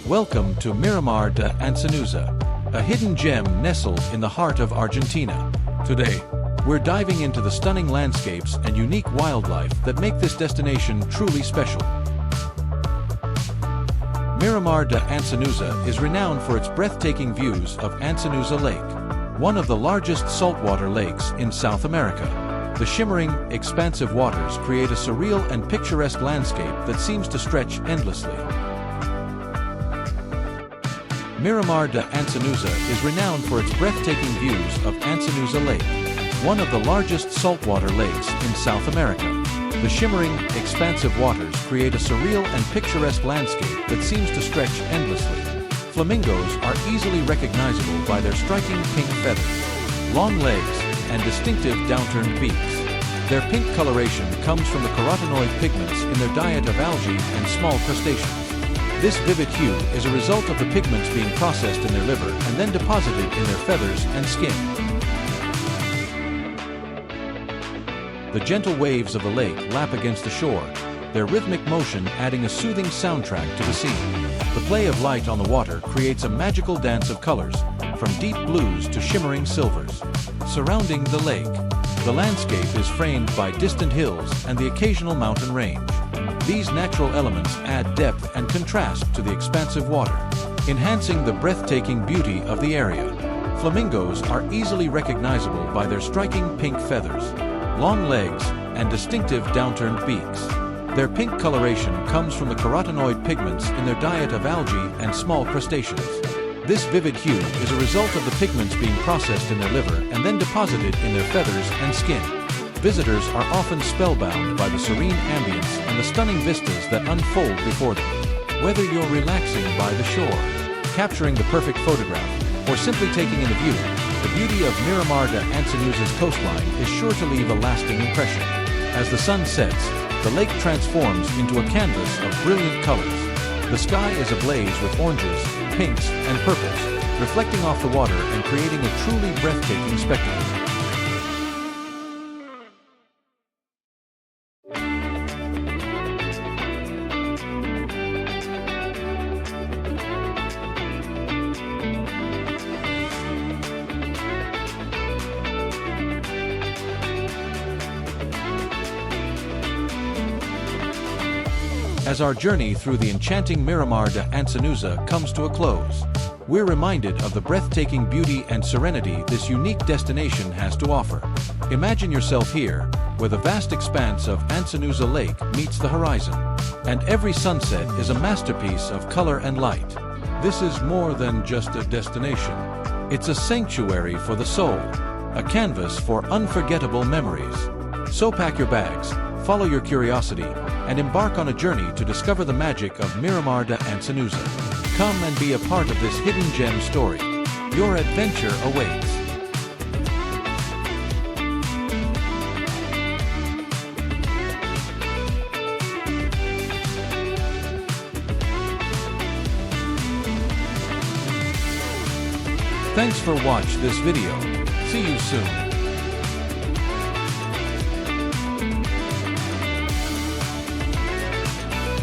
Welcome to Miramar de Ansenuza, a hidden gem nestled in the heart of Argentina. Today, we're diving into the stunning landscapes and unique wildlife that make this destination truly special. Miramar de Ansenuza is renowned for its breathtaking views of Ansenuza Lake, one of the largest saltwater lakes in South America. The shimmering, expansive waters create a surreal and picturesque landscape that seems to stretch endlessly. Miramar de Ansenuza is renowned for its breathtaking views of Ansenuza Lake, one of the largest saltwater lakes in South America. The shimmering, expansive waters create a surreal and picturesque landscape that seems to stretch endlessly. Flamingos are easily recognizable by their striking pink feathers, long legs, and distinctive downturned beaks. Their pink coloration comes from the carotenoid pigments in their diet of algae and small crustaceans. This vivid hue is a result of the pigments being processed in their liver and then deposited in their feathers and skin. The gentle waves of the lake lap against the shore, their rhythmic motion adding a soothing soundtrack to the scene. The play of light on the water creates a magical dance of colors, from deep blues to shimmering silvers. Surrounding the lake, the landscape is framed by distant hills and the occasional mountain range. These natural elements add depth and contrast to the expansive water, enhancing the breathtaking beauty of the area. Flamingos are easily recognizable by their striking pink feathers, long legs, and distinctive downturned beaks. Their pink coloration comes from the carotenoid pigments in their diet of algae and small crustaceans. This vivid hue is a result of the pigments being processed in their liver and then deposited in their feathers and skin. Visitors are often spellbound by the serene ambience and the stunning vistas that unfold before them. Whether you're relaxing by the shore, capturing the perfect photograph, or simply taking in the view, the beauty of Miramar de Ansenuza's coastline is sure to leave a lasting impression. As the sun sets, the lake transforms into a canvas of brilliant colors. The sky is ablaze with oranges, pinks, and purples, reflecting off the water and creating a truly breathtaking spectacle. As our journey through the enchanting Miramar de Ansenuza comes to a close, we're reminded of the breathtaking beauty and serenity this unique destination has to offer. Imagine yourself here, where the vast expanse of Ansenuza Lake meets the horizon, and every sunset is a masterpiece of color and light. This is more than just a destination. It's a sanctuary for the soul, a canvas for unforgettable memories. So pack your bags, follow your curiosity, and embark on a journey to discover the magic of Miramar de Ansenuza. Come and be a part of this hidden gem story. Your adventure awaits. Thanks for watching this video. See you soon.